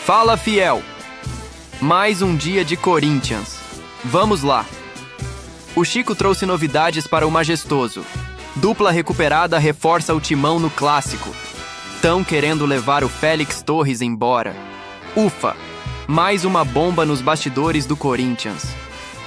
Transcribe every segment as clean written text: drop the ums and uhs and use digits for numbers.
Fala, fiel! Mais um dia de Corinthians. Vamos lá! O Chico trouxe novidades para o majestoso. Dupla recuperada reforça o timão no clássico. Tão querendo levar o Félix Torres embora. Ufa! Mais uma bomba nos bastidores do Corinthians.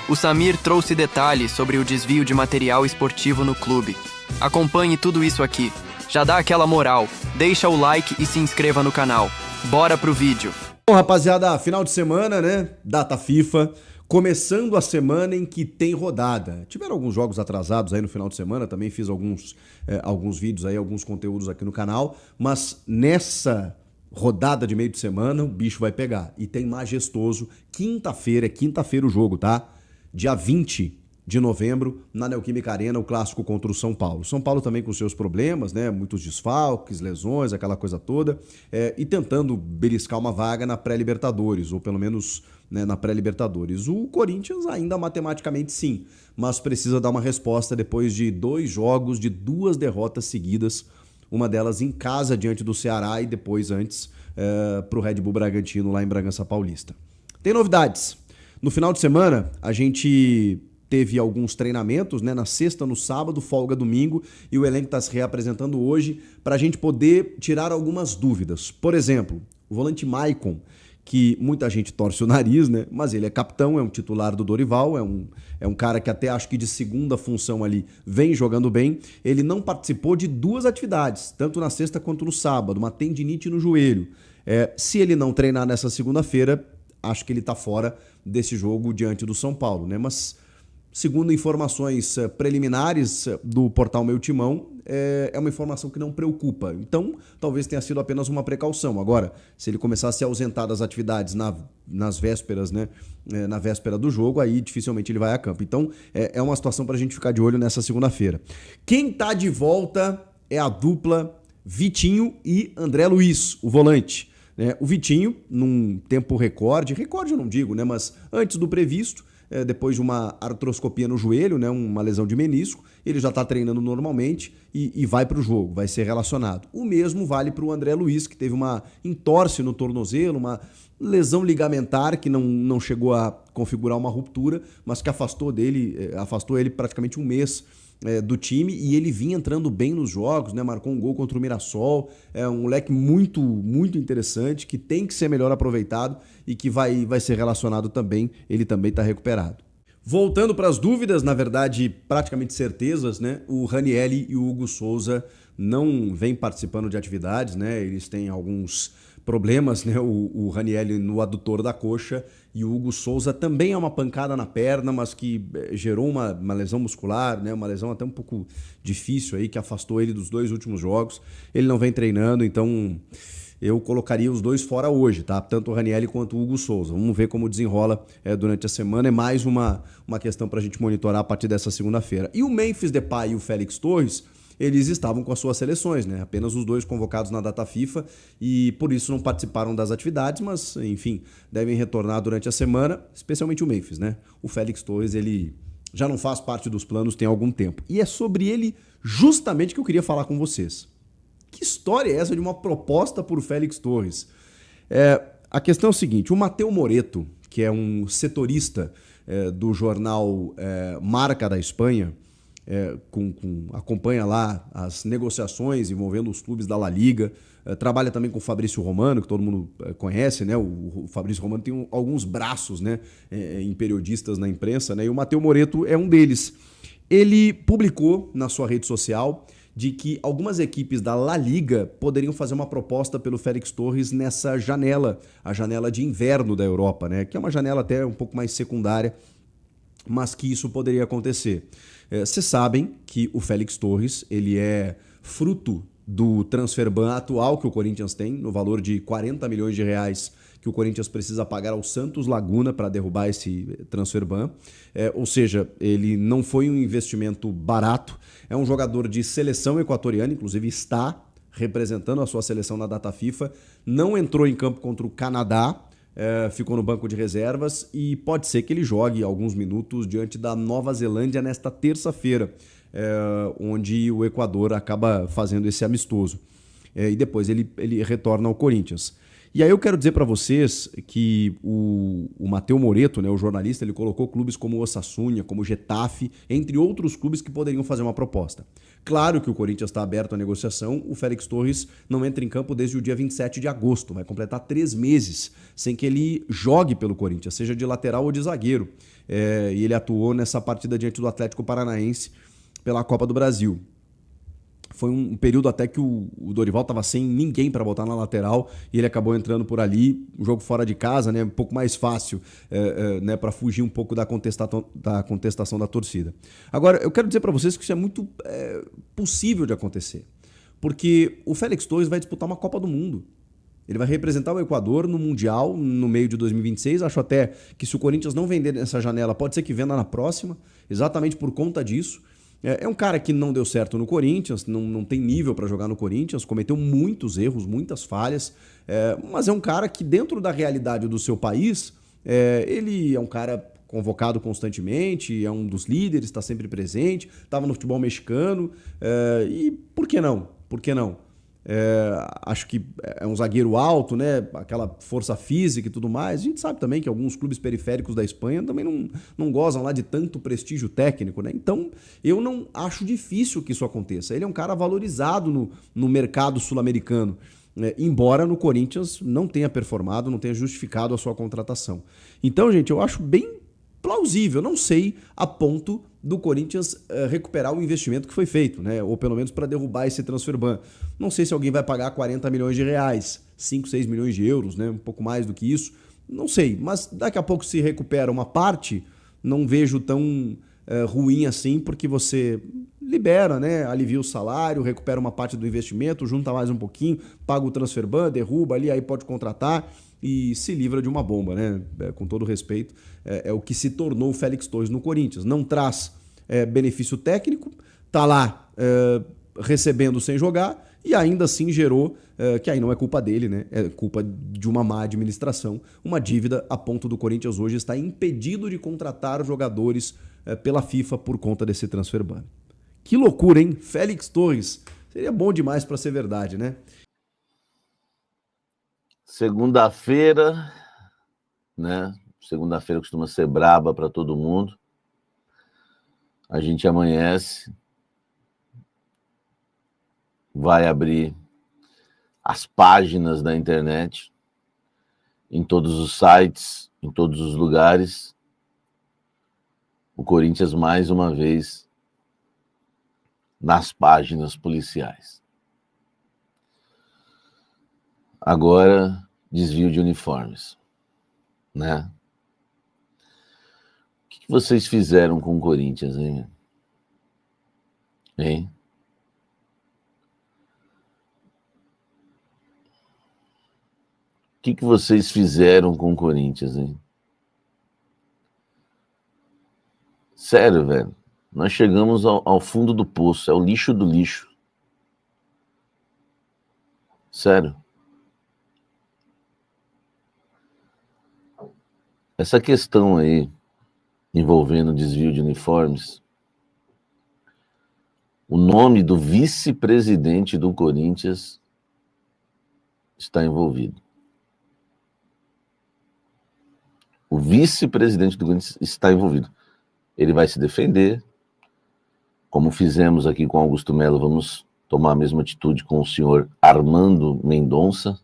O Samir trouxe detalhes sobre o desvio de material esportivo no clube. Acompanhe tudo isso aqui. Já dá aquela moral, deixa o like e se inscreva no canal. Bora pro vídeo. Bom, rapaziada, final de semana, né? Data FIFA. Começando a semana em que tem rodada. Tiveram alguns jogos atrasados aí no final de semana, também fiz alguns vídeos aí, alguns conteúdos aqui no canal, mas nessa rodada de meio de semana o bicho vai pegar. E tem majestoso, quinta-feira o jogo, tá? Dia 20 de novembro, na Neoquímica Arena, o clássico contra o São Paulo. São Paulo também com seus problemas, né? Muitos desfalques, lesões, aquela coisa toda, e tentando beliscar uma vaga na pré-Libertadores, ou pelo menos, né, na pré-Libertadores. O Corinthians ainda matematicamente sim, mas precisa dar uma resposta depois de 2 jogos, de 2 derrotas seguidas, uma delas em casa diante do Ceará e depois antes pro Red Bull Bragantino lá em Bragança Paulista. Tem novidades. No final de semana, a gente teve alguns treinamentos, né, na sexta, no sábado, folga domingo, e o elenco está se reapresentando hoje para a gente poder tirar algumas dúvidas. Por exemplo, o volante Maicon, que muita gente torce o nariz, né, mas ele é capitão, é um titular do Dorival, é um cara que até acho que de segunda função ali vem jogando bem. Ele não participou de 2 atividades, tanto na sexta quanto no sábado, uma tendinite no joelho. Se ele não treinar nessa segunda-feira, acho que ele está fora desse jogo diante do São Paulo, né, mas segundo informações preliminares do portal Meu Timão, é uma informação que não preocupa. Então, talvez tenha sido apenas uma precaução. Agora, se ele começar a se ausentar das atividades nas vésperas, né, na véspera do jogo, aí dificilmente ele vai a campo. Então, é uma situação para a gente ficar de olho nessa segunda-feira. Quem está de volta é a dupla Vitinho e André Luiz, o volante. O Vitinho, num tempo recorde eu não digo, né, mas antes do previsto, depois de uma artroscopia no joelho, né, uma lesão de menisco, ele já está treinando normalmente e vai para o jogo, vai ser relacionado. O mesmo vale para o André Luiz, que teve uma entorse no tornozelo, uma lesão ligamentar que não chegou a configurar uma ruptura, mas que afastou ele praticamente um mês do time, e ele vinha entrando bem nos jogos, né? Marcou um gol contra o Mirassol. É um moleque muito, muito interessante, que tem que ser melhor aproveitado e que vai ser relacionado também. Ele também está recuperado. Voltando para as dúvidas, na verdade, praticamente certezas, né? O Ranielli e o Hugo Souza não vêm participando de atividades, né? Eles têm alguns problemas, né? O Ranielli no adutor da coxa, e o Hugo Souza também é uma pancada na perna, mas que gerou uma lesão muscular, né? Uma lesão até um pouco difícil aí, que afastou ele dos 2 últimos jogos. Ele não vem treinando, então eu colocaria os 2 fora hoje, tá? Tanto o Ranielli quanto o Hugo Souza. Vamos ver como desenrola durante a semana. É mais uma questão para a gente monitorar a partir dessa segunda-feira. E o Memphis Depay e o Félix Torres, eles estavam com as suas seleções, né? Apenas os 2 convocados na data FIFA, e por isso não participaram das atividades, mas, enfim, devem retornar durante a semana, especialmente o Memphis, né? O Félix Torres, ele já não faz parte dos planos tem algum tempo. E é sobre ele justamente que eu queria falar com vocês. Que história é essa de uma proposta por Félix Torres? A questão é o seguinte: o Mateu Moreto, que é um setorista do jornal Marca da Espanha, acompanha lá as negociações envolvendo os clubes da La Liga, trabalha também com o Fabrício Romano, que todo mundo conhece, né? O Fabrício Romano tem alguns braços, né, em periodistas na imprensa, né? E o Mateu Moreto é um deles. Ele publicou na sua rede social de que algumas equipes da La Liga poderiam fazer uma proposta pelo Félix Torres nessa janela, a janela de inverno da Europa, né? Que é uma janela até um pouco mais secundária, mas que isso poderia acontecer. Vocês sabem que o Félix Torres, ele é fruto do transfer ban atual que o Corinthians tem, no valor de 40 milhões de reais que o Corinthians precisa pagar ao Santos Laguna para derrubar esse transfer ban. Ou seja, ele não foi um investimento barato. É um jogador de seleção equatoriana, inclusive está representando a sua seleção na data FIFA. Não entrou em campo contra o Canadá, ficou no banco de reservas, e pode ser que ele jogue alguns minutos diante da Nova Zelândia nesta terça-feira, onde o Equador acaba fazendo esse amistoso. e depois ele retorna ao Corinthians. E aí eu quero dizer para vocês que o Matteo Moretto, né, o jornalista, ele colocou clubes como o Osasuna, como o Getafe, entre outros clubes que poderiam fazer uma proposta. Claro que o Corinthians está aberto à negociação, o Félix Torres não entra em campo desde o dia 27 de agosto, vai completar 3 meses sem que ele jogue pelo Corinthians, seja de lateral ou de zagueiro. E ele atuou nessa partida diante do Atlético Paranaense pela Copa do Brasil. Foi um período até que o Dorival estava sem ninguém para botar na lateral e ele acabou entrando por ali, um jogo fora de casa, né, um pouco mais fácil, né, para fugir um pouco da contestação da torcida. Agora, eu quero dizer para vocês que isso é muito possível de acontecer, porque o Félix Torres vai disputar uma Copa do Mundo. Ele vai representar o Equador no Mundial no meio de 2026. Acho até que se o Corinthians não vender nessa janela, pode ser que venda na próxima, exatamente por conta disso. É um cara que não deu certo no Corinthians, não tem nível para jogar no Corinthians, cometeu muitos erros, muitas falhas, mas é um cara que dentro da realidade do seu país, ele é um cara convocado constantemente, é um dos líderes, está sempre presente, estava no futebol mexicano, e por que não? Por que não? Acho que é um zagueiro alto, né? Aquela força física e tudo mais. A gente sabe também que alguns clubes periféricos da Espanha também não gozam lá de tanto prestígio técnico, né? Então, eu não acho difícil que isso aconteça. Ele é um cara valorizado no mercado sul-americano, né? Embora no Corinthians não tenha performado, não tenha justificado a sua contratação. Então, gente, eu acho bem plausível, não sei a ponto do Corinthians recuperar o investimento que foi feito, né? Ou pelo menos para derrubar esse transfer ban. Não sei se alguém vai pagar 40 milhões de reais, 5, 6 milhões de euros, né? Um pouco mais do que isso, não sei, mas daqui a pouco se recupera uma parte, não vejo tão ruim assim, porque você libera, né? Alivia o salário, recupera uma parte do investimento, junta mais um pouquinho, paga o transfer ban, derruba ali, aí pode contratar e se livra de uma bomba, né? Com todo respeito, é o que se tornou o Félix Torres no Corinthians. Não traz benefício técnico, tá lá recebendo sem jogar e ainda assim gerou, que aí não é culpa dele, né? É culpa de uma má administração, uma dívida a ponto do Corinthians hoje estar impedido de contratar jogadores pela FIFA por conta desse transfer ban. Que loucura, hein? Félix Torres. Seria bom demais para ser verdade, né? Segunda-feira, né? Segunda-feira costuma ser braba para todo mundo. A gente amanhece, vai abrir as páginas da internet, em todos os sites, em todos os lugares. O Corinthians, mais uma vez, nas páginas policiais. Agora, desvio de uniformes, né? O que vocês fizeram com o Corinthians, hein? Hein? O que vocês fizeram com o Corinthians, hein? Sério, velho. Nós chegamos ao fundo do poço. É o lixo do lixo. Sério. Essa questão aí, envolvendo desvio de uniformes, o nome do vice-presidente do Corinthians está envolvido. O vice-presidente do Corinthians está envolvido. Ele vai se defender, como fizemos aqui com Augusto Melo, vamos tomar a mesma atitude com o senhor Armando Mendonça.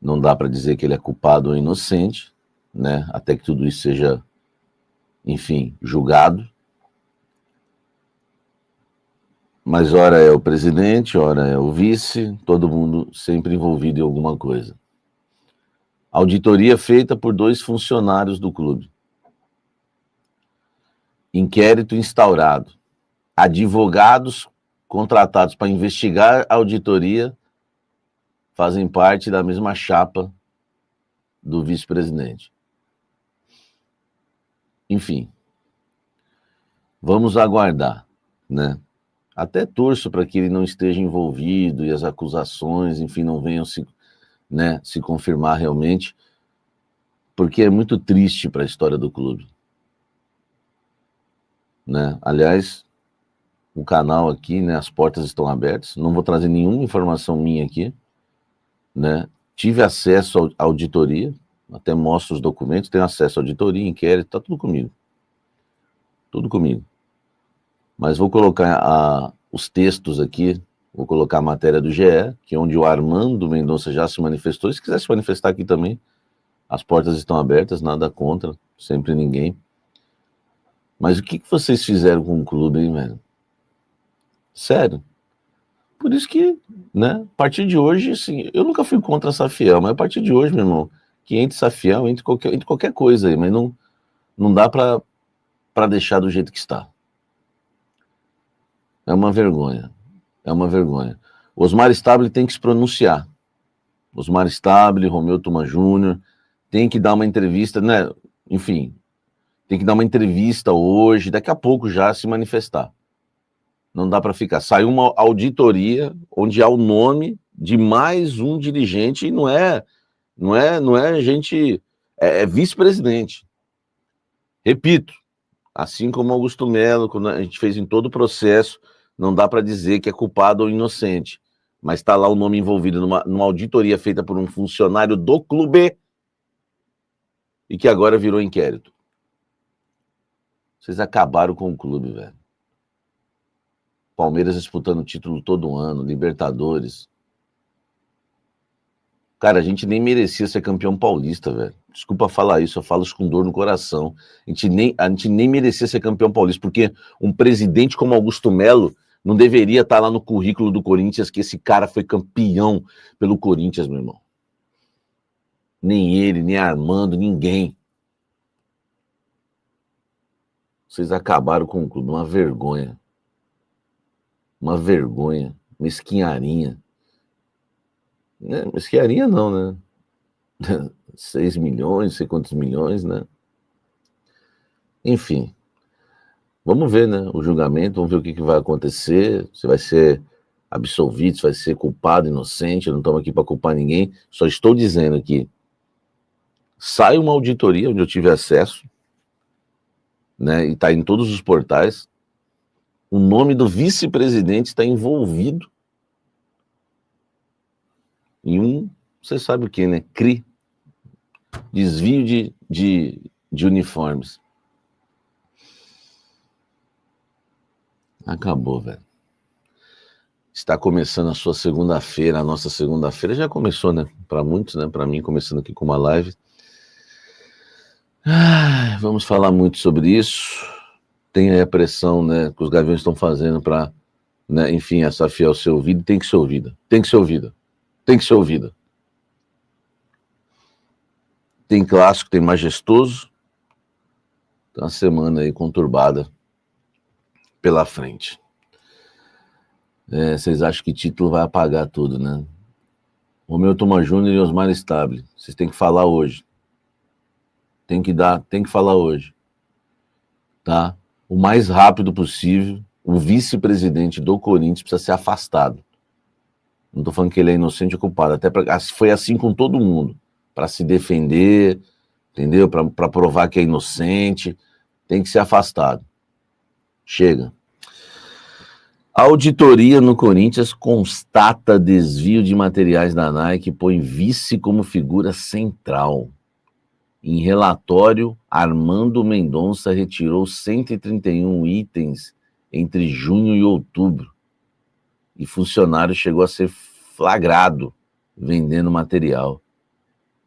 Não dá para dizer que ele é culpado ou inocente, né? Até que tudo isso seja, enfim, julgado. Mas ora é o presidente, ora é o vice, todo mundo sempre envolvido em alguma coisa. Auditoria feita por 2 funcionários do clube. Inquérito instaurado. Advogados contratados para investigar a auditoria fazem parte da mesma chapa do vice-presidente. Enfim, vamos aguardar, né? Até torço para que ele não esteja envolvido e as acusações, enfim, não venham se confirmar realmente, porque é muito triste para a história do clube, né? Aliás, o canal aqui, né? As portas estão abertas. Não vou trazer nenhuma informação minha aqui, né? Tive acesso à auditoria, até mostro os documentos, tenho acesso à auditoria, inquérito, tá tudo comigo. Tudo comigo. Mas vou colocar os textos aqui, vou colocar a matéria do GE, que é onde o Armando Mendonça já se manifestou. Se quiser se manifestar aqui também, as portas estão abertas, nada contra, sempre ninguém. Mas o que vocês fizeram com o clube, hein, velho? Sério. Por isso que, né, a partir de hoje, assim, eu nunca fui contra a Safiel, mas a partir de hoje, meu irmão, que entre Safiel, entre qualquer coisa aí, mas não dá pra deixar do jeito que está. É uma vergonha. É uma vergonha. Osmar Stabile tem que se pronunciar. Osmar Stabile, Romeu Tuma Júnior, tem que dar uma entrevista, né? Enfim, tem que dar uma entrevista hoje, daqui a pouco já se manifestar. Não dá para ficar. Saiu uma auditoria onde há o nome de mais um dirigente e não é gente, é vice-presidente. Repito, assim como Augusto Melo, quando a gente fez em todo o processo, não dá para dizer que é culpado ou inocente, mas está lá o nome envolvido numa auditoria feita por um funcionário do clube e que agora virou inquérito. Vocês acabaram com o clube, velho. Palmeiras disputando título todo ano, Libertadores. Cara, a gente nem merecia ser campeão paulista, velho. Desculpa falar isso, eu falo isso com dor no coração. A gente nem merecia ser campeão paulista, porque um presidente como Augusto Melo não deveria estar lá no currículo do Corinthians que esse cara foi campeão pelo Corinthians, meu irmão. Nem ele, nem Armando, ninguém. Vocês acabaram com o clube, uma vergonha. Uma vergonha, mesquinharia. Mesquinharia não, né? 6 milhões, não sei quantos milhões, né? Enfim, vamos ver, né? O julgamento, vamos ver o que vai acontecer, se vai ser absolvido, se vai ser culpado, inocente. Eu não estamos aqui para culpar ninguém, só estou dizendo que sai uma auditoria onde eu tive acesso, né? E está em todos os portais. O nome do vice-presidente está envolvido em você sabe o que, né? CRI, desvio de uniformes. Acabou, velho. Está começando a sua segunda-feira, a nossa segunda-feira já começou, né? Para muitos, né? Para mim, começando aqui com uma live. Vamos falar muito sobre isso. Tem aí a pressão, né, que os Gaviões estão fazendo para, né, enfim, a Safiel ser ouvida, tem que ser ouvida. Tem que ser ouvida. Tem que ser ouvida. Tem clássico, tem majestoso. Tem uma semana aí conturbada pela frente. Vocês acham que título vai apagar tudo, né? Romeu Tuma Júnior e Osmar Stabile. Vocês têm que falar hoje. Tem que falar hoje. Tá? O mais rápido possível, o vice-presidente do Corinthians precisa ser afastado. Não estou falando que ele é inocente ou culpado, até foi assim com todo mundo, para se defender, entendeu? Para provar que é inocente, tem que ser afastado. Chega. A auditoria no Corinthians constata desvio de materiais da Nike e põe vice como figura central. Em relatório, Armando Mendonça retirou 131 itens entre junho e outubro. E funcionário chegou a ser flagrado vendendo material.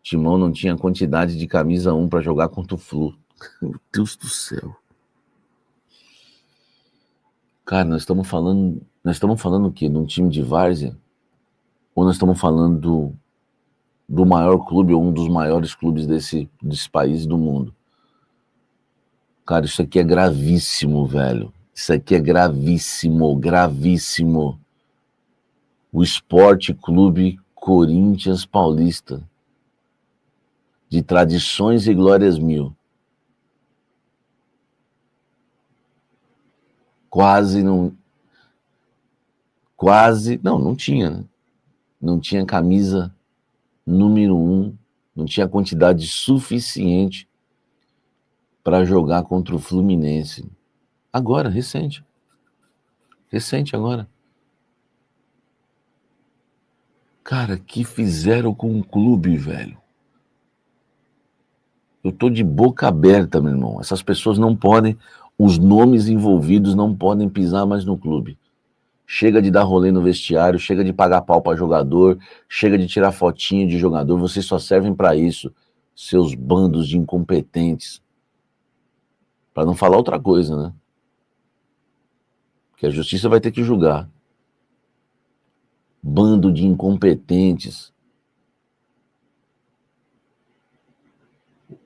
Timão não tinha quantidade de camisa 1 para jogar contra o Flu. Meu Deus do céu. Cara, nós estamos falando o quê? De um time de várzea? Ou nós estamos falando do maior clube, ou um dos maiores clubes desse país e do mundo? Cara, isso aqui é gravíssimo, velho. Isso aqui é gravíssimo, gravíssimo. O Esporte Clube Corinthians Paulista, de tradições e glórias mil. Não tinha, né? Não tinha camisa número 1, não tinha quantidade suficiente para jogar contra o Fluminense. Agora, recente. Recente agora. Cara, que fizeram com o clube, velho? Eu tô de boca aberta, meu irmão. Essas pessoas não podem, os nomes envolvidos não podem pisar mais no clube. Chega de dar rolê no vestiário, chega de pagar pau para jogador, chega de tirar fotinho de jogador. Vocês só servem para isso, seus bandos de incompetentes. Para não falar outra coisa, né? Que a justiça vai ter que julgar. Bando de incompetentes.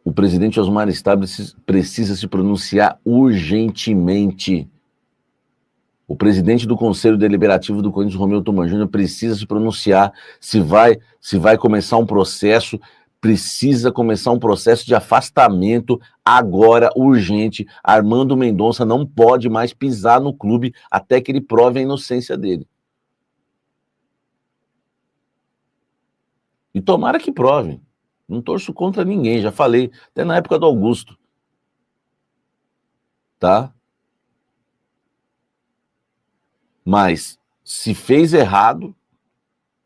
O presidente Osmar Stabile precisa se pronunciar urgentemente. O presidente do Conselho Deliberativo do Corinthians, Romeu Thomaz Júnior, precisa se pronunciar se vai começar um processo, precisa começar um processo de afastamento agora, urgente. Armando Mendonça não pode mais pisar no clube até que ele prove a inocência dele. E tomara que prove. Não torço contra ninguém, já falei, até na época do Augusto. Tá? Mas, se fez errado,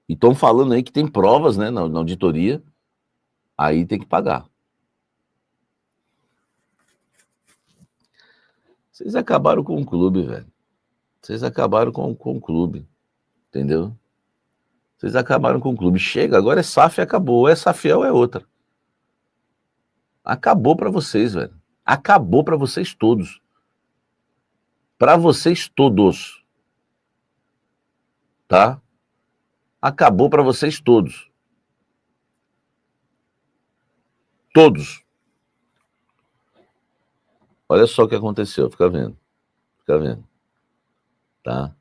e estão falando aí que tem provas, né, na auditoria, aí tem que pagar. Vocês acabaram com o clube, velho. Vocês acabaram com o clube. Entendeu? Vocês acabaram com o clube. Chega, agora é SAF e acabou. É SAFiel, é outra. Acabou pra vocês, velho. Acabou pra vocês todos. Pra vocês todos. Tá? Acabou pra vocês todos. Todos. Olha só o que aconteceu, fica vendo. Fica vendo. Tá?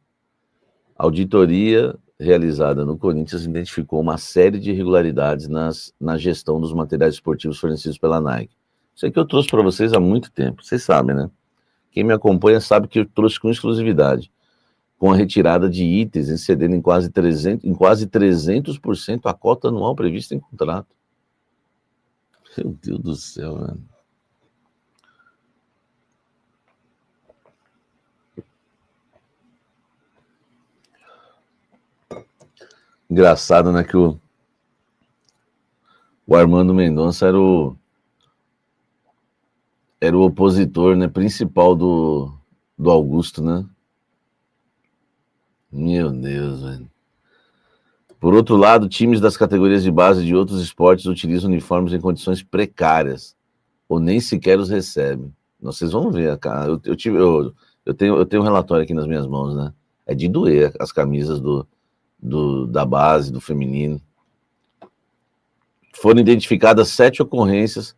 A auditoria realizada no Corinthians identificou uma série de irregularidades na gestão dos materiais esportivos fornecidos pela Nike. Isso aqui eu trouxe para vocês há muito tempo, vocês sabem, né? Quem me acompanha sabe que eu trouxe com exclusividade, com a retirada de itens, excedendo em quase 300% a cota anual prevista em contrato. Meu Deus do céu, mano. Engraçado, né, que o Armando Mendonça era o opositor, né, principal do Augusto, né? Meu Deus, velho. Por outro lado, times das categorias de base de outros esportes utilizam uniformes em condições precárias ou nem sequer os recebem. Vocês vão ver, cara. Eu tenho um relatório aqui nas minhas mãos, né? É de doer as camisas da base, do feminino. Foram identificadas 7 ocorrências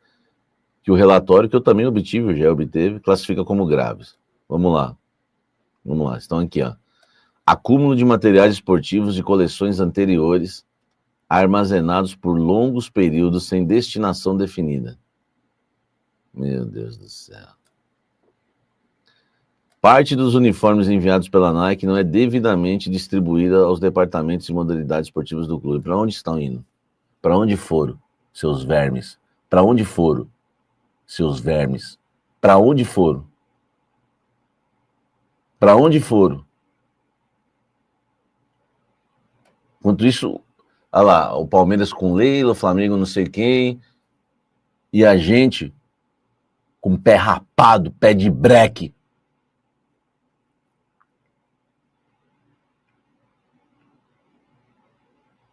que o relatório, que eu também obtive, o GE obteve, classifica como graves. Vamos lá. Estão aqui, ó. Acúmulo de materiais esportivos de coleções anteriores armazenados por longos períodos sem destinação definida. Meu Deus do céu. Parte dos uniformes enviados pela Nike não é devidamente distribuída aos departamentos e modalidades esportivas do clube. Para onde estão indo? Para onde foram, seus vermes? Para onde foram, seus vermes? Para onde foram? Para onde foram? Enquanto isso, olha lá, o Palmeiras com Leila, o Flamengo não sei quem, e a gente com pé rapado, pé de breque.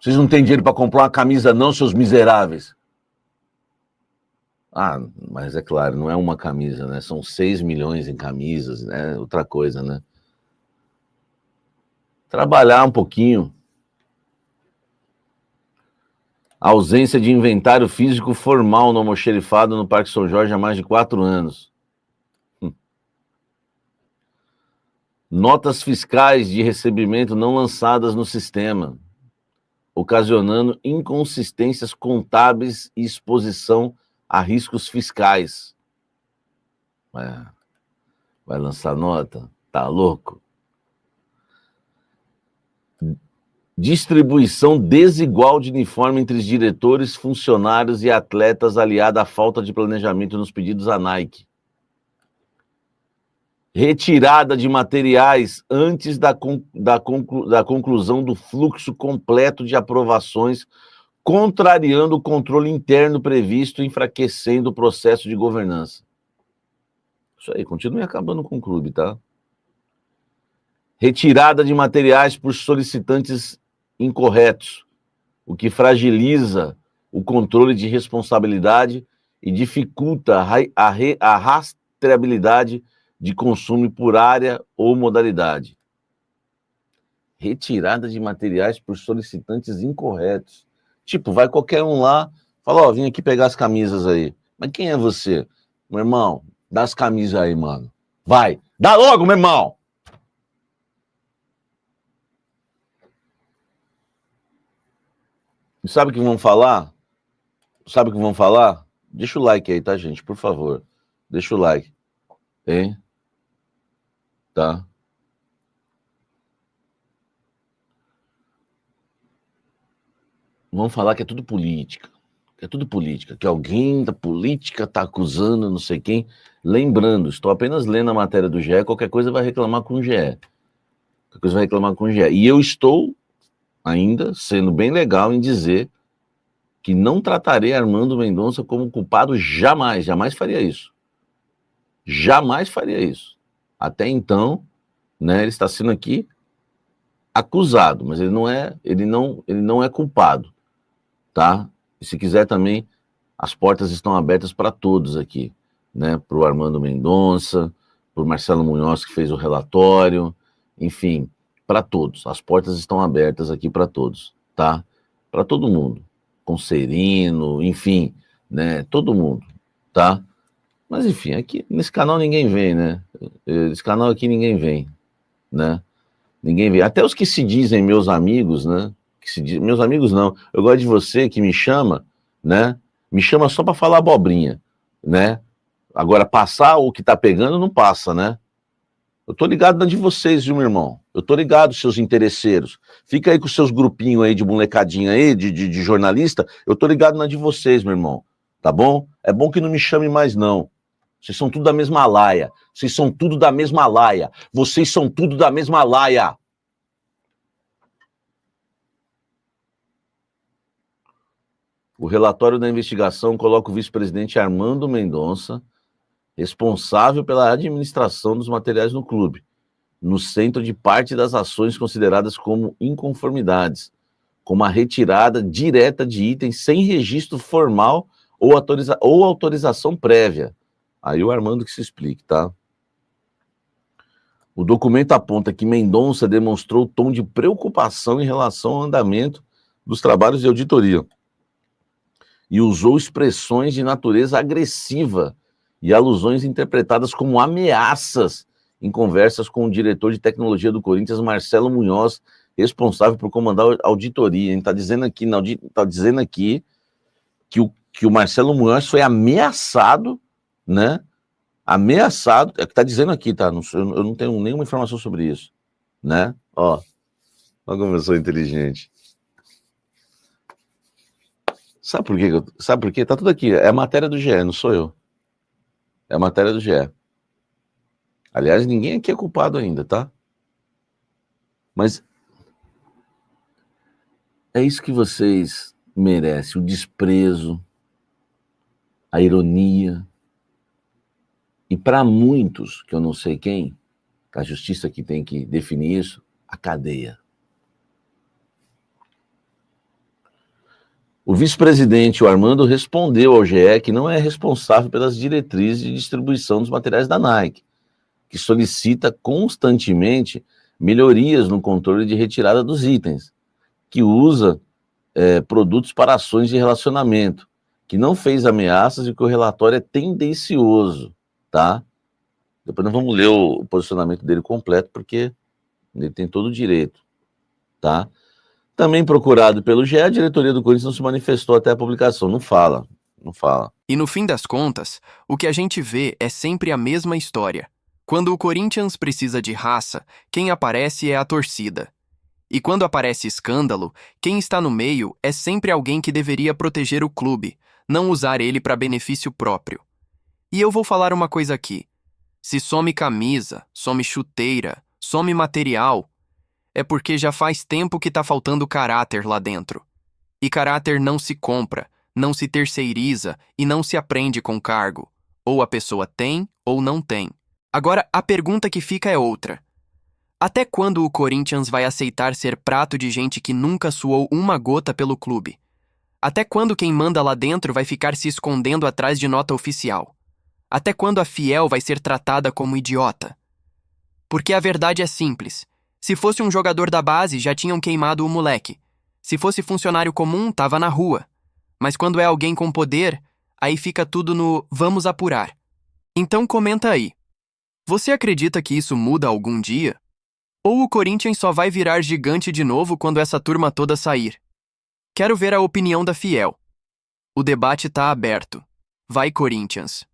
Vocês não têm dinheiro para comprar uma camisa não, seus miseráveis? Ah, mas é claro, não é uma camisa, né? São 6 milhões em camisas, né? Outra coisa, né? Trabalhar um pouquinho. A ausência de inventário físico formal no almoxerifado no Parque São Jorge há mais de 4 anos. Notas fiscais de recebimento não lançadas no sistema, ocasionando inconsistências contábeis e exposição a riscos fiscais. Vai lançar nota? Tá louco? Distribuição desigual de uniforme entre diretores, funcionários e atletas, aliada à falta de planejamento nos pedidos à Nike. Retirada de materiais antes da conclusão do fluxo completo de aprovações, contrariando o controle interno previsto, enfraquecendo o processo de governança. Isso aí, continue acabando com o clube, tá? Retirada de materiais por solicitantes incorretos, o que fragiliza o controle de responsabilidade e dificulta a rastreabilidade de consumo por área ou modalidade. Retirada de materiais por solicitantes incorretos. Tipo, vai qualquer um lá, fala, ó, vim aqui pegar as camisas aí. Mas quem é você? Meu irmão, dá as camisas aí, mano. Vai, dá logo, meu irmão! E sabe o que vão falar? Sabe o que vão falar? Deixa o like aí, tá, gente? Por favor. Deixa o like. Hein? Tá? Vão falar que é tudo política. Que é tudo política. Que alguém da política tá acusando não sei quem. Lembrando, estou apenas lendo a matéria do GE, qualquer coisa vai reclamar com o GE. Qualquer coisa vai reclamar com o GE. E eu estou ainda sendo bem legal em dizer que não tratarei Armando Mendonça como culpado jamais. Jamais faria isso. Jamais faria isso. Até então, né, ele está sendo aqui acusado, mas ele não é culpado, tá? E se quiser também, as portas estão abertas para todos aqui, né? Para o Armando Mendonça, para o Marcelo Munhoz, que fez o relatório, enfim, para todos. As portas estão abertas aqui para todos, tá? Para todo mundo. Concerino, enfim, né? Todo mundo, tá? Mas enfim, aqui nesse canal ninguém vem, né? Esse canal aqui ninguém vem, né? Ninguém vem. Até os que se dizem meus amigos, né? Meus amigos não. Eu gosto de você que me chama, né? Me chama só para falar abobrinha, né? Agora, passar o que tá pegando não passa, né? Eu tô ligado na de vocês, viu, meu irmão? Eu tô ligado, seus interesseiros. Fica aí com seus grupinhos aí de molecadinha aí, de jornalista. Eu tô ligado na de vocês, meu irmão. Tá bom? É bom que não me chame mais, não. Vocês são tudo da mesma laia. Vocês são tudo da mesma laia. Vocês são tudo da mesma laia. O relatório da investigação coloca o vice-presidente Armando Mendonça responsável pela administração dos materiais no clube, no centro de parte das ações consideradas como inconformidades, como a retirada direta de itens sem registro formal ou autorização prévia. Aí o Armando que se explique, tá? O documento aponta que Mendonça demonstrou tom de preocupação em relação ao andamento dos trabalhos de auditoria e usou expressões de natureza agressiva e alusões interpretadas como ameaças em conversas com o diretor de tecnologia do Corinthians, Marcelo Munhoz, responsável por comandar a auditoria. Ele está dizendo aqui que o Marcelo Munhoz foi ameaçado, né? Ameaçado, é o que está dizendo aqui, tá? Eu não tenho nenhuma informação sobre isso, né? Ó, olha como eu sou inteligente. Sabe por quê? Sabe por quê? Tá tudo aqui. É a matéria do GE, não sou eu. É a matéria do GE. Aliás, ninguém aqui é culpado ainda, tá? Mas é isso que vocês merecem, o desprezo, a ironia. E para muitos, que eu não sei quem, a justiça que tem que definir isso, a cadeia. O vice-presidente, o Armando, respondeu ao GE que não é responsável pelas diretrizes de distribuição dos materiais da Nike, que solicita constantemente melhorias no controle de retirada dos itens, que usa produtos para ações de relacionamento, que não fez ameaças e que o relatório é tendencioso, tá? Depois nós vamos ler o posicionamento dele completo, porque ele tem todo o direito, tá? Também procurado pelo GE, a diretoria do Corinthians não se manifestou até a publicação. Não fala. E no fim das contas, o que a gente vê é sempre a mesma história. Quando o Corinthians precisa de raça, quem aparece é a torcida. E quando aparece escândalo, quem está no meio é sempre alguém que deveria proteger o clube, não usar ele para benefício próprio. E eu vou falar uma coisa aqui. Se some camisa, some chuteira, some material, é porque já faz tempo que tá faltando caráter lá dentro. E caráter não se compra, não se terceiriza e não se aprende com cargo. Ou a pessoa tem ou não tem. Agora, a pergunta que fica é outra. Até quando o Corinthians vai aceitar ser prato de gente que nunca suou uma gota pelo clube? Até quando quem manda lá dentro vai ficar se escondendo atrás de nota oficial? Até quando a Fiel vai ser tratada como idiota? Porque a verdade é simples. Se fosse um jogador da base, já tinham queimado o moleque. Se fosse funcionário comum, tava na rua. Mas quando é alguém com poder, aí fica tudo no vamos apurar. Então comenta aí. Você acredita que isso muda algum dia? Ou o Corinthians só vai virar gigante de novo quando essa turma toda sair? Quero ver a opinião da Fiel. O debate tá aberto. Vai, Corinthians!